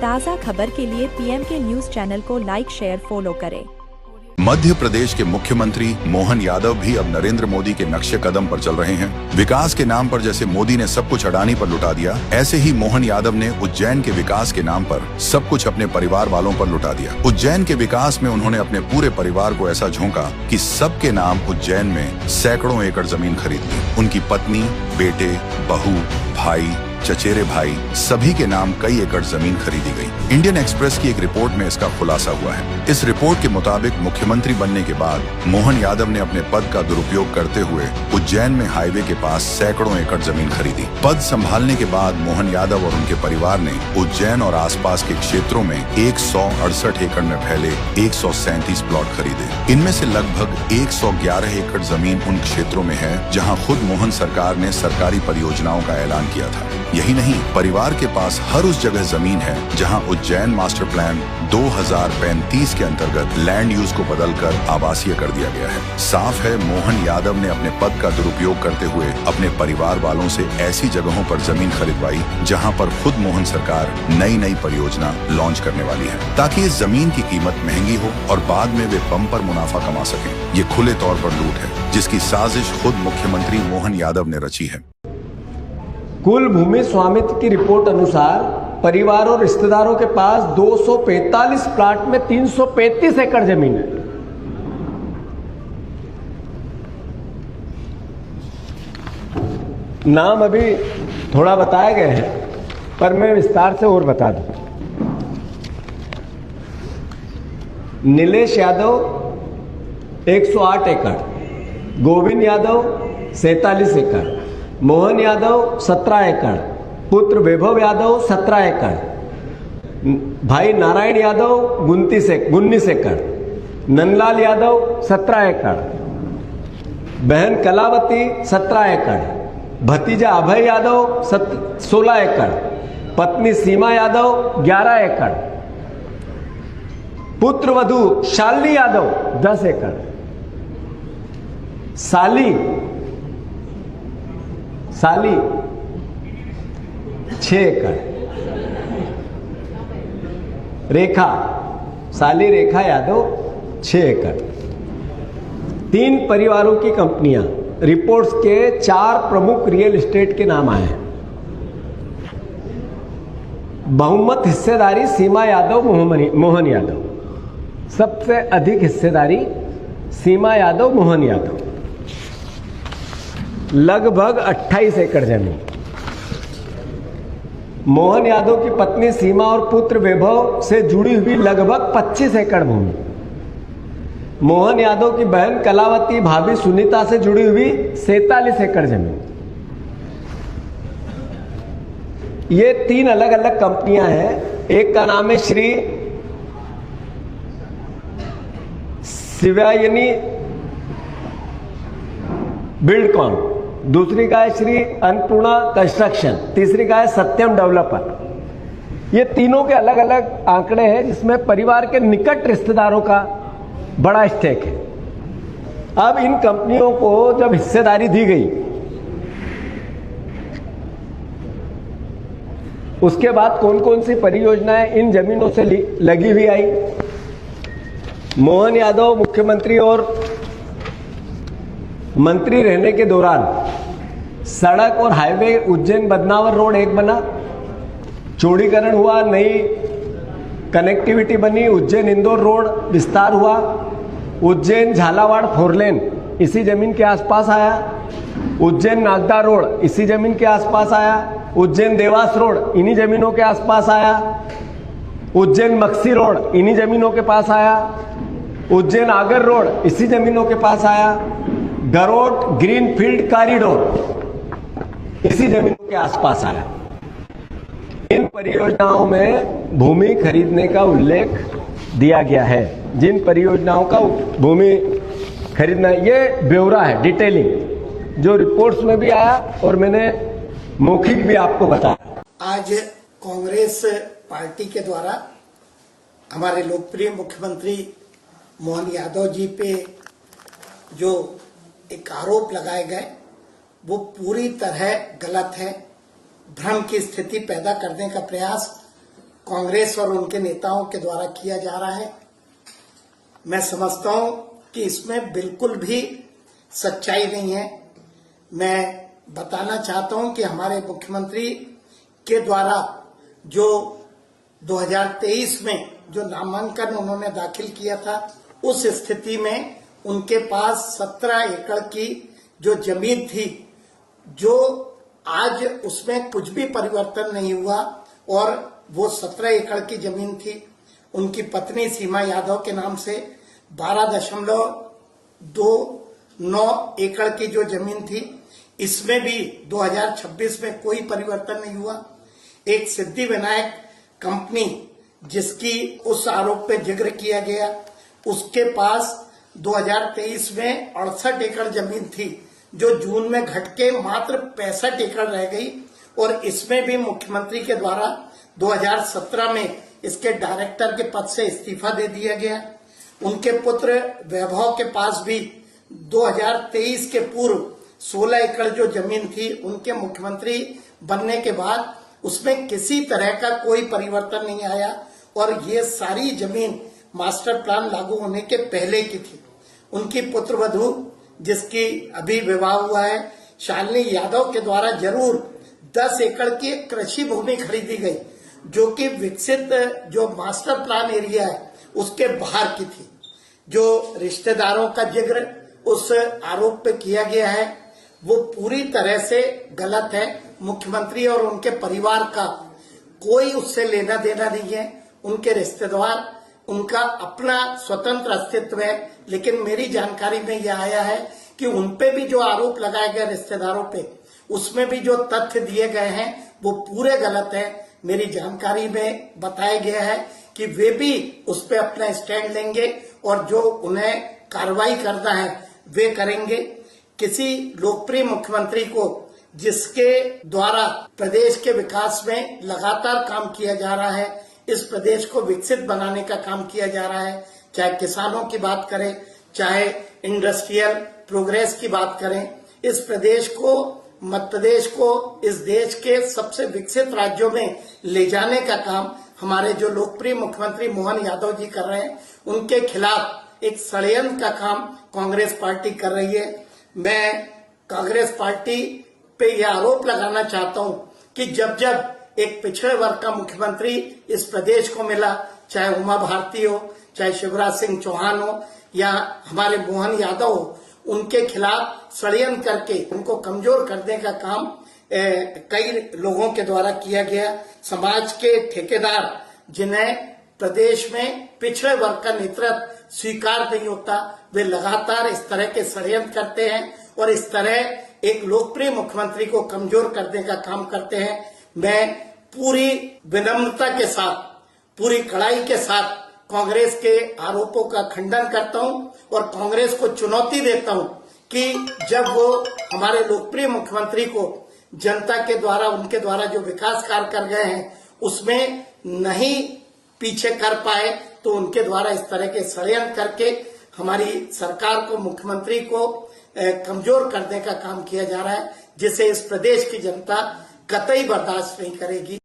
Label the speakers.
Speaker 1: ताज़ा खबर के लिए पीएमके न्यूज चैनल को लाइक शेयर फॉलो करें।
Speaker 2: मध्य प्रदेश के मुख्यमंत्री मोहन यादव भी अब नरेंद्र मोदी के नक्शे कदम पर चल रहे हैं। विकास के नाम पर जैसे मोदी ने सब कुछ अडानी पर लुटा दिया, ऐसे ही मोहन यादव ने उज्जैन के विकास के नाम पर सब कुछ अपने परिवार वालों पर लुटा दिया। उज्जैन के विकास में उन्होंने अपने पूरे परिवार को ऐसा झोंका कि सबके नाम उज्जैन में सैकड़ों एकड़ जमीन खरीद ली। उनकी पत्नी, बेटे, बहू, भाई, चचेरे भाई सभी के नाम कई एकड़ जमीन खरीदी गई। इंडियन एक्सप्रेस की एक रिपोर्ट में इसका खुलासा हुआ है। इस रिपोर्ट के मुताबिक मुख्यमंत्री बनने के बाद मोहन यादव ने अपने पद का दुरुपयोग करते हुए उज्जैन में हाईवे के पास सैकड़ों एकड़ जमीन खरीदी। पद संभालने के बाद मोहन यादव और उनके परिवार ने उज्जैन और आसपास के क्षेत्रों में 168 एकड़ में फैले 137 प्लॉट खरीदे। इनमें से लगभग 111 एकड़ जमीन उन क्षेत्रों में है जहाँ खुद मोहन सरकार ने सरकारी परियोजनाओं का ऐलान किया था। यही नहीं, परिवार के पास हर उस जगह जमीन है जहां उज्जैन मास्टर प्लान 2035 के अंतर्गत लैंड यूज को बदलकर आवासीय कर दिया गया है। साफ है, मोहन यादव ने अपने पद का दुरुपयोग करते हुए अपने परिवार वालों से ऐसी जगहों पर जमीन खरीदवाई जहां पर खुद मोहन सरकार नई परियोजना लॉन्च करने वाली है, ताकि इस जमीन की कीमत महंगी हो और बाद में वे बम्पर मुनाफा कमा सकें। ये खुले तौर पर लूट है जिसकी साजिश खुद मुख्यमंत्री मोहन यादव ने रची है।
Speaker 3: कुल भूमि स्वामित्व की रिपोर्ट अनुसार परिवार और रिश्तेदारों के पास 245 प्लाट में 335 एकड़ जमीन है। नाम अभी थोड़ा बताए गए हैं, पर मैं विस्तार से और बता दूं। नीलेश यादव 108 एकड़, गोविंद यादव 47 एकड़, मोहन यादव 17 एकड़, पुत्र वैभव यादव 17 एकड़, भाई नारायण यादव 19 एकड़, नंदलाल यादव 17 एकड़, बहन कलावती 17 एकड़, भतीजा अभय यादव 16 एकड़, पत्नी सीमा यादव 11 एकड़, पुत्र वधू शालिनी यादव 10 एकड़, साली 6 एकड़, साली रेखा यादव 6 एकड़। 3 परिवारों की कंपनियां, रिपोर्ट्स के 4 प्रमुख रियल एस्टेट के नाम आए हैं। बहुमत हिस्सेदारी सीमा यादव, मोहन यादव, सबसे अधिक हिस्सेदारी सीमा यादव, मोहन यादव, लगभग 28 एकड़ जमीन। मोहन यादव की पत्नी सीमा और पुत्र वैभव से जुड़ी हुई लगभग 25 एकड़ भूमि। मोहन यादव की बहन कलावती, भाभी सुनीता से जुड़ी हुई 47 एकड़ जमीन। ये 3 अलग अलग कंपनियां हैं। एक का नाम है श्री शिवायनी बिल्डकॉन, दूसरी का है श्री अन्नपूर्णा कंस्ट्रक्शन, तीसरी का है सत्यम डेवलपर। ये तीनों के अलग अलग आंकड़े हैं जिसमें परिवार के निकट रिश्तेदारों का बड़ा स्टेक है। अब इन कंपनियों को जब हिस्सेदारी दी गई, उसके बाद कौन कौन सी परियोजनाएं इन जमीनों से लगी हुई आई। मोहन यादव मुख्यमंत्री और मंत्री रहने के दौरान सड़क और हाईवे उज्जैन बदनावर रोड एक बना, चौड़ीकरण हुआ, नई कनेक्टिविटी बनी, उज्जैन इंदौर रोड विस्तार हुआ, उज्जैन झालावाड़ 4 लेन इसी जमीन के आसपास आया, उज्जैन नागदा रोड इसी जमीन के आसपास आया, उज्जैन देवास रोड इन्हीं जमीनों के आसपास आया, उज्जैन मक्सी रोड इन्हीं जमीनों के पास आया, उज्जैन आगर रोड इसी जमीनों के पास आया, गरोट ग्रीनफील्ड कॉरिडोर इसी जमीनों के आसपास आया। इन परियोजनाओं में भूमि खरीदने का उल्लेख दिया गया है। जिन परियोजनाओं का भूमि खरीदना, ये ब्यौरा है, डिटेलिंग, जो रिपोर्ट्स में भी आया और मैंने मौखिक भी आपको बताया।
Speaker 4: आज कांग्रेस पार्टी के द्वारा हमारे लोकप्रिय मुख्यमंत्री मोहन यादव जी पे जो एक आरोप लगाए गए, वो पूरी तरह गलत है। भ्रम की स्थिति पैदा करने का प्रयास कांग्रेस और उनके नेताओं के द्वारा किया जा रहा है। मैं समझता हूं कि इसमें बिल्कुल भी सच्चाई नहीं है। मैं बताना चाहता हूं कि हमारे मुख्यमंत्री के द्वारा जो 2023 में जो नामांकन उन्होंने दाखिल किया था, उस स्थिति में उनके पास 17 एकड़ की जो जमीन थी, जो आज उसमें कुछ भी परिवर्तन नहीं हुआ और वो 17 एकड़ की जमीन थी। उनकी पत्नी सीमा यादव के नाम से 12.29 एकड़ की जो जमीन थी, इसमें भी 2026 में कोई परिवर्तन नहीं हुआ। एक सिद्धि विनायक कंपनी जिसकी उस आरोप पे जिक्र किया गया, उसके पास 2023 में 68 एकड़ जमीन थी, जो जून में घट के मात्र 65 एकड़ रह गई। और इसमें भी मुख्यमंत्री के द्वारा 2017 में इसके डायरेक्टर के पद से इस्तीफा दे दिया गया। उनके पुत्र वैभव के पास भी 2023 के पूर्व 16 एकड़ जो जमीन थी, उनके मुख्यमंत्री बनने के बाद उसमें किसी तरह का कोई परिवर्तन नहीं आया और ये सारी जमीन मास्टर प्लान लागू होने के पहले की थी। उनकी पुत्रवधू जिसकी अभी विवाह हुआ है, शालिनी यादव के द्वारा जरूर 10 एकड़ की कृषि भूमि खरीदी गई, जो कि विकसित जो मास्टर प्लान एरिया है उसके बाहर की थी। जो रिश्तेदारों का जिक्र उस आरोप पे किया गया है, वो पूरी तरह से गलत है। मुख्यमंत्री और उनके परिवार का कोई उससे लेना देना नहीं है। उनके रिश्तेदार, उनका अपना स्वतंत्र अस्तित्व है, लेकिन मेरी जानकारी में यह आया है कि उनपे भी जो आरोप लगाए गए रिश्तेदारों पे, उसमें भी जो तथ्य दिए गए हैं वो पूरे गलत है। मेरी जानकारी में बताया गया है कि वे भी उस पर अपना स्टैंड लेंगे और जो उन्हें कार्रवाई करना है वे करेंगे। किसी लोकप्रिय मुख्यमंत्री को, जिसके द्वारा प्रदेश के विकास में लगातार काम किया जा रहा है, इस प्रदेश को विकसित बनाने का काम किया जा रहा है, चाहे किसानों की बात करें, चाहे इंडस्ट्रियल प्रोग्रेस की बात करें, इस प्रदेश को, मध्य प्रदेश को इस देश के सबसे विकसित राज्यों में ले जाने का काम हमारे जो लोकप्रिय मुख्यमंत्री मोहन यादव जी कर रहे हैं। उनके खिलाफ एक षड्यंत्र का काम कांग्रेस पार्टी कर रही है। मैं कांग्रेस पार्टी पे यह आरोप लगाना चाहता हूं कि जब जब एक पिछड़े वर्ग का मुख्यमंत्री इस प्रदेश को मिला, चाहे उमा भारती हो, चाहे शिवराज सिंह चौहान हो या हमारे मोहन यादव हो, उनके खिलाफ षड्यंत्र करके उनको कमजोर करने का काम कई लोगों के द्वारा किया गया। समाज के ठेकेदार, जिन्हें प्रदेश में पिछड़े वर्ग का नेतृत्व स्वीकार नहीं होता, वे लगातार इस तरह के षड्यंत्र करते हैं और इस तरह एक लोकप्रिय मुख्यमंत्री को कमजोर करने का काम करते हैं। मैं पूरी विनम्रता के साथ, पूरी कड़ाई के साथ कांग्रेस के आरोपों का खंडन करता हूं और कांग्रेस को चुनौती देता हूं कि जब वो हमारे लोकप्रिय मुख्यमंत्री को जनता के द्वारा, उनके द्वारा जो विकास कार्य कर गए हैं, उसमें नहीं पीछे कर पाए, तो उनके द्वारा इस तरह के षड्यंत्र करके हमारी सरकार को, मुख्यमंत्री को कमजोर करने का काम किया जा रहा है, जिसे इस प्रदेश की जनता कतई बर्दाश्त नहीं करेगी।